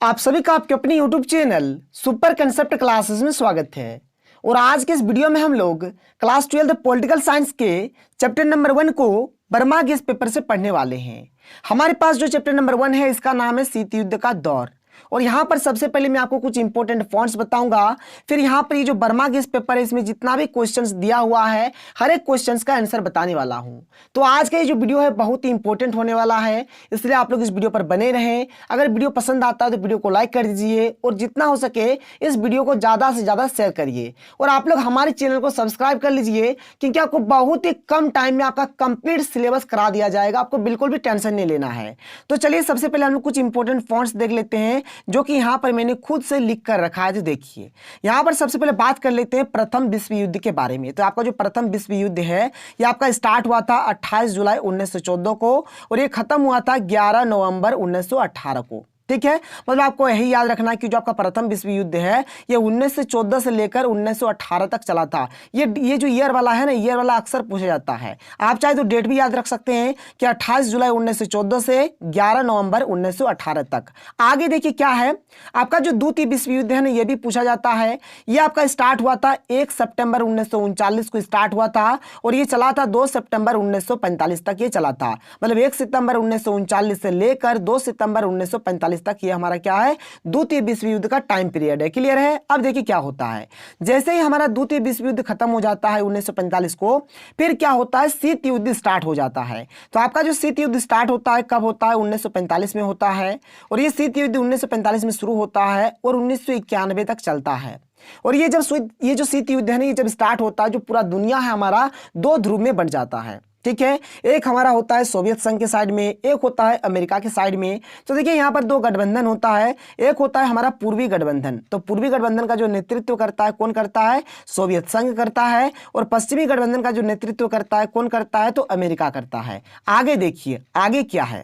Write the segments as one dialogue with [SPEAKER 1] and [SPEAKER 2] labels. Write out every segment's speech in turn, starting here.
[SPEAKER 1] आप सभी का आपके अपने YouTube channel super concept classes में स्वागत है। और आज के इस वीडियो में हम लोग क्लास 12 पॉलिटिकल साइंस के चैप्टर नंबर 1 को बर्मा गेस पेपर से पढ़ने वाले हैं। हमारे पास जो चैप्टर नंबर 1 है इसका नाम है शीत युद्ध का दौर। और यहाँ पर सबसे पहले मैं आपको कुछ इंपॉर्टेंट पॉइंट्स बताऊंगा। फिर यहाँ पर ये जो बर्मा गेस पेपर है इसमें जितना भी क्वेश्चंस दिया हुआ है हर एक क्वेश्चंस का आंसर बताने वाला हूँ। तो आज का ये जो वीडियो है बहुत ही इंपॉर्टेंट होने वाला है, इसलिए आप लोग इस वीडियो पर बने रहें। अगर वीडियो पसंद आता है तो वीडियो को लाइक कर दीजिए और जितना हो सके इस वीडियो को ज़्यादा से ज़्यादा शेयर करिए। और आप लोग हमारे चैनल को सब्सक्राइब कर लीजिए क्योंकि आपको बहुत ही कम टाइम में आपका कंप्लीट सिलेबस करा दिया जाएगा। आपको बिल्कुल भी टेंशन नहीं लेना है। तो चलिए सबसे पहले हम लोग कुछ इंपॉर्टेंट पॉइंट्स देख लेते हैं जो कि यहाँ पर मैंने खुद से लिख कर रखा है। तो देखिए यहाँ पर सबसे पहले बात कर लेते हैं प्रथम विश्व युद्ध के बारे में। तो आपका जो प्रथम विश्व युद्ध है ये आपका स्टार्ट हुआ था 28 जुलाई 1914 को और ये खत्म हुआ था 11 नवंबर 1918 को। ठीक है, मतलब आपको यही याद रखना कि जो आपका प्रथम विश्व युद्ध है ये 1914 से लेकर 1918 तक चला था। ये जो ईयर वाला है ना, ईयर वाला अक्सर पूछा जाता है। आप चाहे तो डेट भी याद रख सकते हैं कि 28 जुलाई 1914 से 11 नवंबर 1918 तक। आगे देखिए क्या है, आपका जो द्वितीय विश्व युद्ध है ना ये भी पूछा जाता है। ये आपका स्टार्ट हुआ था 1 सितंबर 1939 को स्टार्ट हुआ था और ये चला था 2 सितंबर 1945 तक ये चला था। मतलब 1 सितंबर 1939 से लेकर 2 सितंबर 1945 तक ये हमारा क्या है, द्वितीय विश्व युद्ध का टाइम पीरियड है। क्लियर है। अब देखिए क्या होता है, जैसे ही हमारा द्वितीय विश्व युद्ध खत्म हो जाता है 1945 को, फिर क्या होता है, शीत युद्ध स्टार्ट हो जाता है। तो आपका जो शीत युद्ध स्टार्ट होता है कब होता है, 1945 में होता है। और ये शीत युद्ध 1945 में शुरू होता है और 1991 तक चलता है। और ये जो शीत युद्ध है ना ये जब स्टार्ट होता है, जो पूरा दुनिया है हमारा दो ध्रुव में बंट जाता है। ठीक है, एक हमारा होता है सोवियत संघ के साइड में, एक होता है अमेरिका के साइड में। तो देखिए यहाँ पर दो गठबंधन होता है, एक होता है हमारा पूर्वी गठबंधन। तो पूर्वी गठबंधन का जो नेतृत्व करता है कौन करता है, सोवियत संघ करता है। और पश्चिमी गठबंधन का जो नेतृत्व करता है कौन करता है, तो अमेरिका करता है। आगे देखिए आगे क्या है,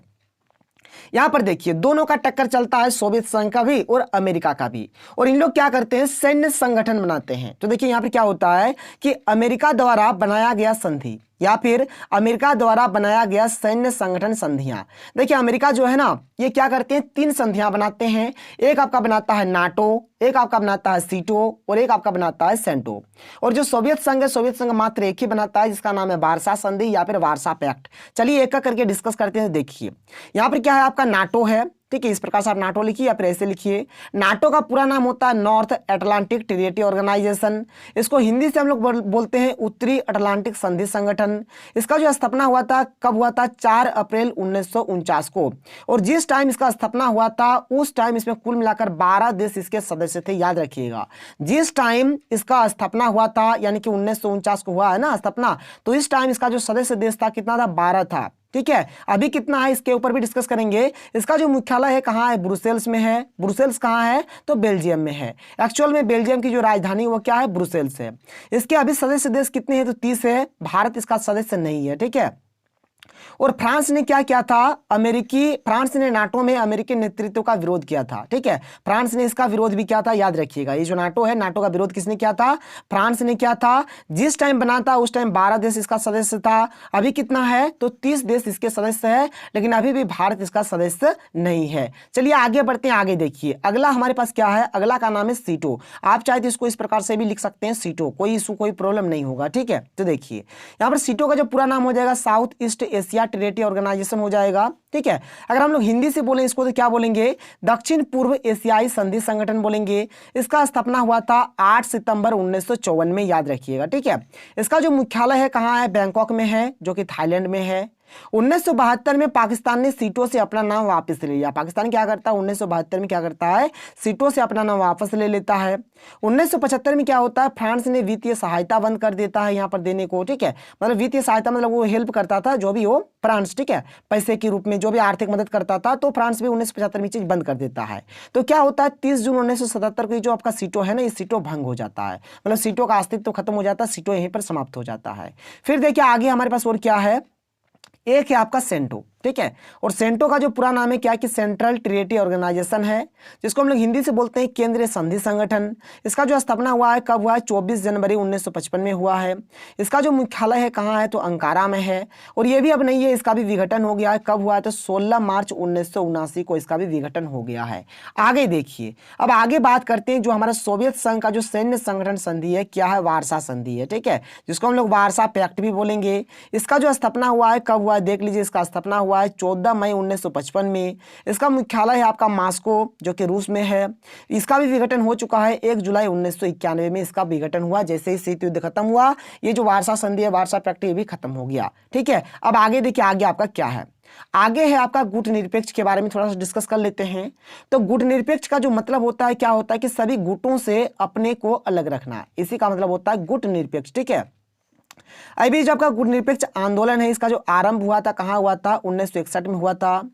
[SPEAKER 1] यहां पर देखिए दोनों का टक्कर चलता है, सोवियत संघ का भी और अमेरिका का भी। और इन लोग क्या करते हैं, सैन्य संगठन बनाते हैं। तो देखिए यहां पर क्या होता है कि अमेरिका द्वारा बनाया गया संधि या फिर अमेरिका द्वारा बनाया गया सैन्य संगठन संधियां। देखिए अमेरिका जो है ना ये क्या करते हैं, 3 संधियां बनाते हैं। एक आपका बनाता है नाटो, एक आपका बनाता है सीटो और एक आपका बनाता है सेंटो। और जो सोवियत संघ है, सोवियत संघ मात्र एक ही बनाता है जिसका नाम है वार्सा संधि या फिर वार्सा पैक्ट। चलिए एक एक करके डिस्कस करते हैं। देखिए यहाँ पर क्या है, आपका नाटो है। ठीक है, इस प्रकार से आप नाटो लिखिए या फिर ऐसे लिखिए। नाटो का पूरा नाम होता है नॉर्थ अटलांटिक ट्रीटी ऑर्गेनाइजेशन। इसको हिंदी से हम लोग बोलते हैं उत्तरी अटलांटिक संधि संगठन। इसका जो स्थापना हुआ था कब हुआ था, 4 अप्रैल 1949 को। और जिस टाइम इसका स्थापना हुआ था उस टाइम इसमें कुल मिलाकर 12 देश इसके सदस्य थे। याद रखिएगा, जिस टाइम इसका स्थापना हुआ था यानी कि 1949 को हुआ है ना स्थापना, तो इस टाइम इसका जो सदस्य देश था कितना था, 12 था। ठीक है, अभी कितना है इसके ऊपर भी डिस्कस करेंगे। इसका जो मुख्यालय है कहाँ है, ब्रुसेल्स में है। ब्रुसेल्स कहाँ है, तो बेल्जियम में है। एक्चुअल में बेल्जियम की जो राजधानी वो क्या है, ब्रुसेल्स है। इसके अभी सदस्य देश कितने हैं, तो 30 है। भारत इसका सदस्य नहीं है। ठीक है, और फ्रांस ने क्या किया था, फ्रांस ने नाटो में अमेरिकी नेतृत्व का विरोध किया था। ठीक है, फ्रांस ने इसका विरोध भी किया था। याद रखिएगा, ये जो नाटो है, नाटो का विरोध किसने किया था, फ्रांस ने किया था। जिस टाइम बना था उस टाइम 12 देश इसका सदस्य था। अभी कितना है, तो 30 देश इसके सदस्य है, लेकिन अभी भी भारत इसका सदस्य नहीं है। चलिए आगे बढ़ते हैं। आगे देखिए अगला हमारे पास क्या है, अगला का नाम है सीटो। आप चाहे तो इसको इस प्रकार से भी लिख सकते हैं सीटो, कोई इशू कोई प्रॉब्लम नहीं होगा। ठीक है, तो देखिए यहाँ पर सीटो का जो पूरा नाम हो जाएगा south east Asia treaty organisation हो जाएगा। ठीक है, अगर हम लोग हिंदी से बोलें इसको तो क्या बोलेंगे, दक्षिण पूर्व एशियाई संधि संगठन बोलेंगे। इसका स्थापना हुआ था 8 सितंबर 1954 में। याद रखिएगा। ठीक है, इसका जो मुख्यालय है कहाँ है, बैंकॉक में है जो कि थाईलैंड में है। 1972 में पाकिस्तान ने सीटों से अपना नाम वापस ले लिया। पाकिस्तान क्या करता है, 1972 में क्या करता है, सीटों से अपना नाम वापस ले लेता है। 1975 में क्या होता है, फ्रांस ने वित्तीय सहायता बंद कर देता है यहाँ पर देने को। ठीक है, मतलब वित्तीय सहायता मतलब वो हेल्प करता था जो भी हो फ्रांस। ठीक है, पैसे के रूप में जो भी आर्थिक मदद करता था, तो फ्रांस भी 1975 में चीज बंद कर देता है। तो क्या होता है, 30 जून 1977 को जो आपका सीटो है ना, ये सीटो भंग हो जाता है। मतलब सीटो का अस्तित्व खत्म हो जाता है, सीटो यहीं पर समाप्त हो जाता है। फिर देखिए आगे हमारे पास और क्या है, एक है आपका सेंटो। ठीक है। और सेंटो का जो पूरा नाम है क्या है कि सेंट्रल ट्रीटी ऑर्गेनाइजेशन है, जिसको हम लोग हिंदी से बोलते हैं केंद्रीय संधि संगठन। इसका जो स्थापना हुआ है कब हुआ है, 24 जनवरी 1955 में हुआ है। इसका जो मुख्यालय है कहाँ है, तो अंकारा में है। और ये भी अब नहीं है, इसका भी विघटन हो गया है। कब हुआ है, तो 16 मार्च 1979 को इसका भी विघटन हो गया है। आगे देखिए, अब आगे बात करते हैं जो हमारा सोवियत संघ का जो सैन्य संगठन संधि है क्या है, वार्सा संधि है, ठीक है, जिसको हम लोग वार्सा पैक्ट भी बोलेंगे। इसका जो स्थापना हुआ है कब हुआ है, देख लीजिए, इसका स्थापना हुआ है 14 मई 1955 में। इसका मुख्यालय है आपका मॉस्को जो कि रूस में है। इसका भी विघटन हो चुका है 1 जुलाई 1991 में इसका विघटन हुआ। जैसे ही शीत युद्ध खत्म हुआ, ये जो वार्सा संधि है, वार्सा पैक्ट, ये भी खत्म हो गया, ठीक है। अब आगे देखिए, आगे आपका क्या है, आगे है आपका गुट निरपेक्ष के बारे में थोड़ा सा डिस्कस कर लेते हैं। तो गुट निरपेक्ष का जो मतलब होता है क्या होता है कि सभी गुटों से अपने को अलग रखना, इसी का मतलब होता है गुट निरपेक्ष, ठीक है। अभी जो आपका गुट निरपेक्ष आंदोलन है, इसका जो आरंभ हुआ था कहाँ हुआ था, 1961 में हुआ था।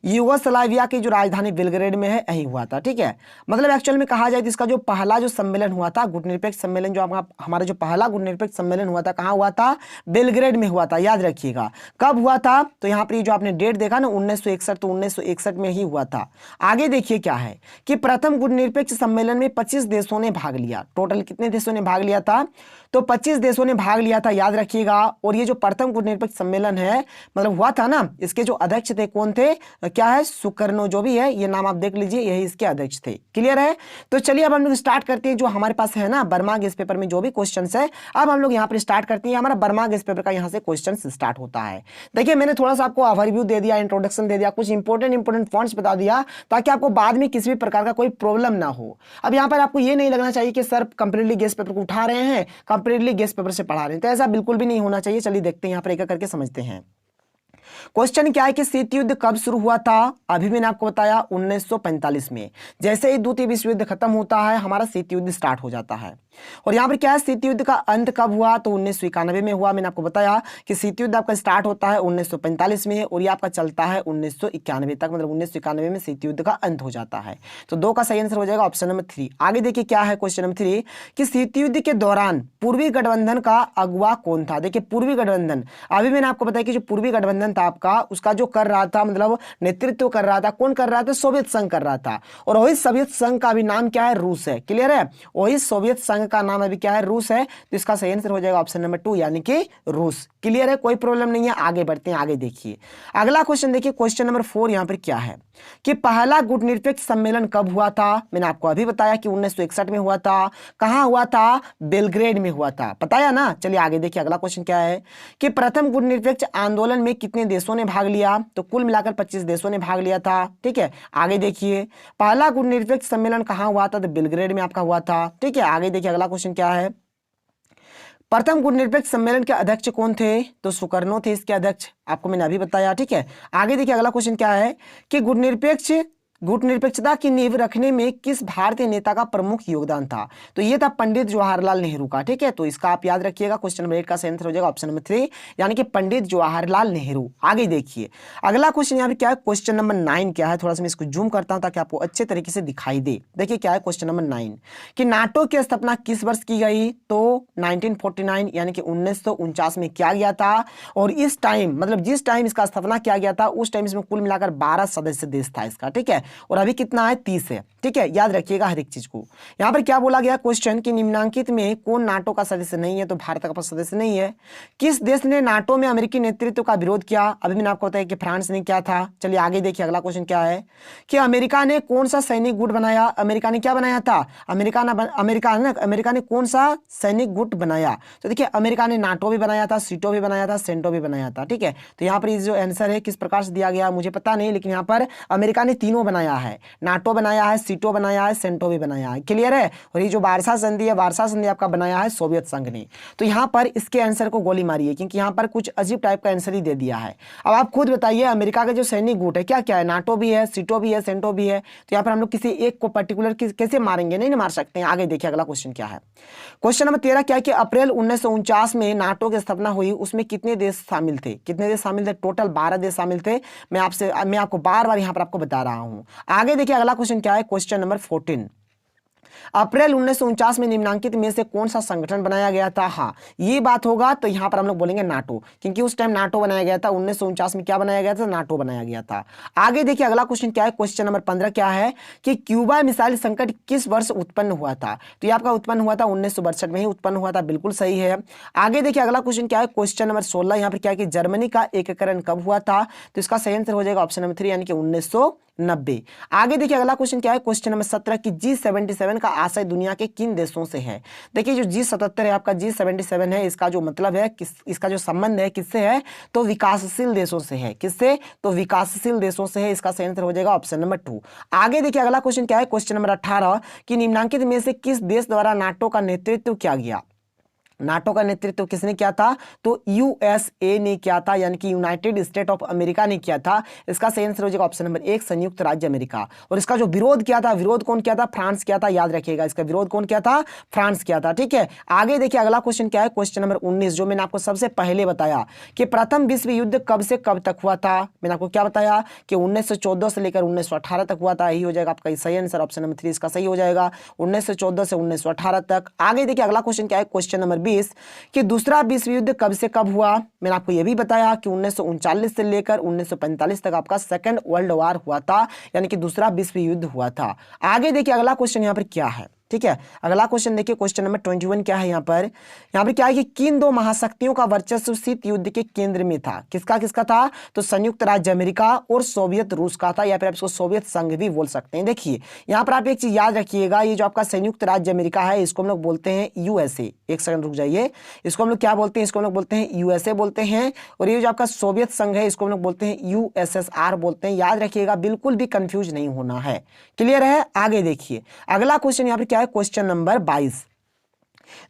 [SPEAKER 1] यूगोस्लाविया की जो राजधानी बेलग्रेड में है, यही हुआ था, ठीक है। मतलब एक्चुअल में कहा जाए तो इसका जो पहला जो सम्मेलन हुआ था गुट निरपेक्ष सम्मेलन, जो हमारा जो पहला गुट निरपेक्ष सम्मेलन हुआ था कहाँ हुआ था, बेलग्रेड में हुआ था, याद रखिएगा। कब हुआ था, तो यहाँ पर जो आपने डेट देखा ना 1961, तो 1961 में ही हुआ था। आगे देखिए क्या है कि प्रथम गुट निरपेक्ष सम्मेलन में 25 देशों ने भाग लिया। टोटल कितने देशों ने भाग लिया था, तो 25 देशों ने भाग लिया था, याद रखिएगा। और ये जो प्रथम गुट निरपेक्ष सम्मेलन है मतलब हुआ था ना, इसके जो अध्यक्ष थे कौन थे, क्या है, सुकर्नो जो भी है, ये नाम आप देख लीजिए, यही इसके अध्यक्ष थे। क्लियर है। तो चलिए अब हम लोग स्टार्ट करते हैं। जो हमारे पास है ना बर्मा गेस पेपर में जो भी क्वेश्चन है, अब हम लोग यहाँ पर स्टार्ट करते हैं। हमारा बर्मा गेस पेपर का यहाँ से क्वेश्चन स्टार्ट होता है। देखिए, मैंने थोड़ा सा आपको ओवरव्यू दे दिया, इंट्रोडक्शन दे दिया, कुछ इंपॉर्टेंट पॉइंट्स बता दिया, ताकि आपको बाद में किसी भी प्रकार का कोई प्रॉब्लम ना हो। अब यहाँ पर आपको ये नहीं लगना चाहिए कि सर कंप्लीटली गेस पेपर को उठा रहे हैं, कंप्लीटली गेस पेपर से पढ़ा रहे हैं, तो ऐसा बिल्कुल भी नहीं होना चाहिए। चलिए देखते हैं यहाँ पर एक करके समझते हैं। क्वेश्चन क्या है कि शीत युद्ध कब शुरू हुआ था, अभी मैंने आपको बताया 1945 में। जैसे ही द्वितीय विश्व युद्ध खत्म होता है, हमारा शीत युद्ध स्टार्ट हो जाता है। और यहाँ पर क्या है, शीत युद्ध का अंत कब हुआ, तो 1991 में हुआ। मैंने आपको बताया कि शीत युद्ध आपका स्टार्ट होता है 1945 में और ये आपका चलता है 1991 तक, मतलब 1991 में शीत युद्ध का अंत हो जाता है। तो 2 का सही आंसर हो जाएगा ऑप्शन नंबर 3। आगे देखिए क्या है क्वेश्चन नंबर 3 कि शीत युद्ध के दौरान पूर्वी गठबंधन का अगुवा कौन था। देखिए, पूर्वी गठबंधन, अभी मैंने आपको बताया कि जो पूर्वी गठबंधन था आपका, उसका जो कर रहा था, मतलब नेतृत्व कर रहा था, कौन कर रहा था, सोवियत संघ कर रहा था। और वही सोवियत संघ का भी नाम क्या है, रूस है। क्लियर है। वही सोवियत संघ का नाम अभी क्या है, रूस है। तो इसका सही आंसर हो जाएगा ऑप्शन नंबर 2, यानी कि रूस। क्लियर है, कोई प्रॉब्लम नहीं है। आगे बढ़ते हैं, आगे देखिए अगला क्वेश्चन। देखिए क्वेश्चन नंबर 4 यहां पर क्या है कि पहला गुट निरपेक्ष सम्मेलन कब हुआ था। मैंने आपको अभी बताया कि 1961 में हुआ था। कहां हुआ था, बेलग्रेड में हुआ था, बताया ना। चलिए आगे देखिए अगला क्वेश्चन क्या है कि प्रथम गुट निरपेक्ष आंदोलन में कितने देशों ने भाग लिया, तो कुल मिलाकर 25 देशों ने भाग लिया था, ठीक है। आगे देखिए पहला गुट निरपेक्ष सम्मेलन कहां हुआ था, तो बेलग्रेड में आपका हुआ था, ठीक है। आगे देखिए अगला क्वेश्चन क्या है, प्रथम गुट निरपेक्ष सम्मेलन के अध्यक्ष कौन थे, तो सुकर्नो थे इसके अध्यक्ष, आपको मैंने अभी बताया, ठीक है। आगे देखिए अगला क्वेश्चन क्या है कि गुट निरपेक्षता की नींव रखने में किस भारतीय नेता का प्रमुख योगदान था, तो ये था पंडित जवाहरलाल नेहरू का, ठीक है। तो इसका आप याद रखिएगा, क्वेश्चन नंबर 8 का आंसर हो जाएगा ऑप्शन नंबर 3, यानी कि पंडित जवाहरलाल नेहरू। आगे देखिए अगला क्वेश्चन यहाँ पे क्या है, क्वेश्चन नंबर 9 क्या है, थोड़ा सा मैं इसको जूम करता हूं ताकि आपको अच्छे तरीके से दिखाई दे। देखिए क्या है क्वेश्चन नंबर 9 कि नाटो की स्थापना किस वर्ष की गई, तो 1949 यानी कि 1949 में किया गया था। और इस टाइम, मतलब जिस टाइम इसका स्थापना किया गया था, उस टाइम इसमें कुल मिलाकर 12 सदस्य देश था इसका, ठीक है। और अभी कितना है, 30 है, ठीक है। याद रखिएगा हर एक चीज को। यहां पर क्या बोला गया क्वेश्चन कि निम्नांकित में कौन नाटो का सदस्य नहीं है, तो भारत का सदस्य नहीं है। किस देश ने नाटो में अमेरिकी नेतृत्व का विरोध किया, अभी मैंने आपको बताया कि फ्रांस ने किया था। चलिए आगे देखिए अगला क्वेश्चन क्या है कि अमेरिका ने कौन सा सैनिक गुट बनाया, अमेरिका ने क्या बनाया था, अमेरिका ने कौन सा सैनिक गुट बनाया, तो देखिए अमेरिका ने नाटो भी बनाया था, सीटो भी बनाया था, सेंटो भी बनाया था, ठीक है। तो यहाँ पर जो आंसर है किस प्रकार से दिया गया मुझे पता नहीं, लेकिन यहाँ पर अमेरिका ने तीनों बनाया है, नाटो बनाया है, सीटो बनाया है, सेंटो भी बनाया है। क्लियर है। और ये जो वार्सा संधि है, वार्सा संधि आपका बनाया है सोवियत संघ ने। तो यहाँ पर इसके आंसर को गोली मारिए, क्योंकि यहाँ पर कुछ अजीब टाइप का आंसर ही दे दिया है। अब आप खुद बताइए अमेरिका का जो सैनिक गुट है क्या क्या है, नाटो भी है, सीटो भी है, सेंटो भी है। तो यहाँ पर हम लोग किसी एक को पर्टिकुलर कैसे मारेंगे, नहीं मार सकते हैं। आगे देखिए अगला क्वेश्चन क्या है, क्वेश्चन नंबर 13 क्या है कि अप्रैल 1949 में नाटो की स्थापना हुई, उसमें कितने देश शामिल थे, कितने देश शामिल थे, टोटल 12 देश शामिल थे। मैं आपको बार बार यहाँ पर आपको बता रहा हूँ। आगे देखिए अगला क्वेश्चन क्या है, क्वेश्चन नंबर 14 अप्रैल 1949 में निम्नांकित में से कौन सा संगठन बनाया गया था? हाँ, ये बात होगा तो यहां पर हम लोग बोलेंगे नाटो, क्योंकि उस टाइम नाटो बनाया गया था। 1949 में क्या बनाया गया था? नाटो बनाया गया था। आगे देखिए अगला क्वेश्चन क्या है, क्वेश्चन नंबर 15 क्या है कि क्यूबा मिसाइल संकट किस वर्ष उत्पन्न हुआ था? तो ये आपका उत्पन्न हुआ था 1962 में ही उत्पन्न हुआ था, बिल्कुल सही है। आगे देखिए अगला क्वेश्चन क्या है, क्वेश्चन नंबर 16 यहाँ पर क्या है कि जर्मनी का एकीकरण कब हुआ था? तो इसका सही आंसर हो जाएगा ऑप्शन नंबर 3 यानी कि 1990। आगे देखिए अगला क्वेश्चन क्या है, क्वेश्चन नंबर 17 की G77 का आशय दुनिया के किन देशों से है? देखिए जो G77 है आपका, G77 है, इसका जो मतलब है इसका जो संबंध है किससे है? तो विकासशील देशों से है। किससे? तो विकासशील देशों से है। इसका सही आंसर हो जाएगा ऑप्शन नंबर 2। आगे देखिए अगला क्वेश्चन क्या है, क्वेश्चन नंबर 18 कि निम्नांकित में से किस देश द्वारा नाटो का नेतृत्व किया गया? नाटो का नेतृत्व किसने किया था? तो यूएसए ने किया था, यानी कि यूनाइटेड स्टेट ऑफ अमेरिका ने किया था। इसका सही आंसर हो जाएगा ऑप्शन नंबर 1 संयुक्त राज्य अमेरिका। और इसका जो विरोध किया था, विरोध कौन किया था? फ्रांस किया था, याद रखिएगा। इसका विरोध कौन किया था? फ्रांस किया था। ठीक है, आगे देखिए अगला क्वेश्चन क्या है, क्वेश्चन नंबर 19 जो मैंने आपको सबसे पहले बताया कि प्रथम विश्व युद्ध कब से कब तक हुआ था। मैंने आपको क्या बताया कि 1914 से लेकर 1918 तक हुआ था। यही हो जाएगा आपका सही आंसर, ऑप्शन नंबर 3 इसका सही हो जाएगा, 1914 से 1918 तक। आगे देखिए अगला क्वेश्चन क्या है, क्वेश्चन नंबर 20 कि दूसरा विश्व युद्ध कब से कब हुआ? मैंने आपको यह भी बताया कि 1939 से लेकर 1945 तक आपका सेकंड वर्ल्ड वॉर हुआ था, यानी कि दूसरा विश्व युद्ध हुआ था। आगे देखिए अगला क्वेश्चन यहां पर क्या है, ठीक है, अगला क्वेश्चन देखिए, क्वेश्चन नंबर 21 क्या है यहाँ पर क्या है कि किन दो महाशक्तियों का वर्चस्व शीत युद्ध के केंद्र में था? किसका किसका था? तो संयुक्त राज्य अमेरिका और सोवियत रूस का था, या फिर आप इसको सोवियत संघ भी बोल सकते हैं। देखिए यहाँ पर आप एक चीज याद रखिएगा, ये जो आपका संयुक्त राज्य अमेरिका है इसको हम लोग बोलते हैं यूएसए। एक सेकंड रुक जाइए, इसको हम लोग क्या बोलते हैं? इसको हम लोग बोलते हैं यूएसए बोलते हैं। और ये जो आपका सोवियत संघ है इसको हम लोग बोलते हैं यूएसएसआर बोलते हैं। याद रखिएगा, बिल्कुल भी कंफ्यूज नहीं होना है। क्लियर है? आगे देखिए अगला क्वेश्चन यहाँ पर क्या है, क्वेश्चन नंबर 22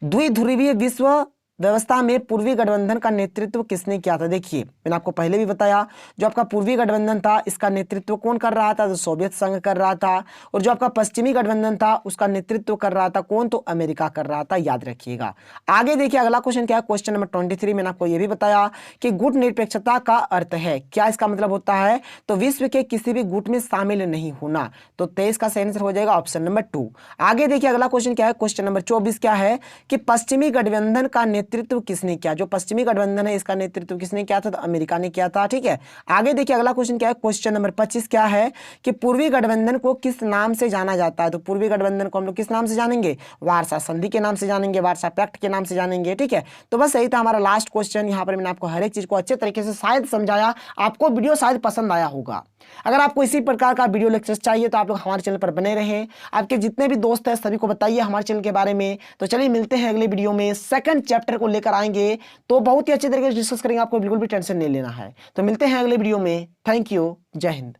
[SPEAKER 1] द्विध्रुवीय विश्व व्यवस्था में पूर्वी गठबंधन का नेतृत्व किसने किया था? देखिए मैंने आपको पहले भी बताया, जो आपका पूर्वी गठबंधन था इसका नेतृत्व कौन कर रहा था? तो सोवियत संघ कर रहा था। और जो आपका पश्चिमी गठबंधन था उसका नेतृत्व कर रहा था कौन? तो अमेरिका कर रहा था, याद रखिएगा। आगे देखिए अगला क्वेश्चन क्या है, क्वेश्चन नंबर 23 मैंने आपको यह भी बताया कि गुट निरपेक्षता का अर्थ है क्या? इसका मतलब होता है तो विश्व के किसी भी गुट में शामिल नहीं होना। तो 23 का सही आंसर हो जाएगा ऑप्शन नंबर 2। आगे देखिए अगला क्वेश्चन क्या है, क्वेश्चन नंबर 24 क्या है कि पश्चिमी गठबंधन का नेतृत्व किसने किया? जो पश्चिमी गठबंधन है इसका नेतृत्व किसने किया था? तो अमेरिका ने किया था। ठीक है, आगे देखिए अगला क्वेश्चन क्या है, क्वेश्चन नंबर 25 क्या है कि पूर्वी गठबंधन को किस नाम से जाना जाता है? तो पूर्वी गठबंधन को हम लोग किस नाम से जानेंगे? वार्सा संधि के नाम से जानेंगे, वार्सा पैक्ट के नाम से जानेंगे। ठीक है, तो बस यही था हमारा लास्ट क्वेश्चन। यहाँ पर मैंने आपको हर एक चीज को अच्छे तरीके से शायद समझाया, आपको वीडियो शायद पसंद आया होगा। अगर आपको इसी प्रकार का वीडियो लेक्चर चाहिए तो आप लोग हमारे चैनल पर बने रहें। आपके जितने भी दोस्त हैं सभी को बताइए हमारे चैनल के बारे में। तो चलिए मिलते हैं अगले वीडियो में, सेकंड चैप्टर को लेकर आएंगे तो बहुत ही अच्छे तरीके से डिस्कस करेंगे, आपको बिल्कुल भी टेंशन नहीं लेना है। तो मिलते हैं अगले वीडियो में। थैंक यू, जय हिंद।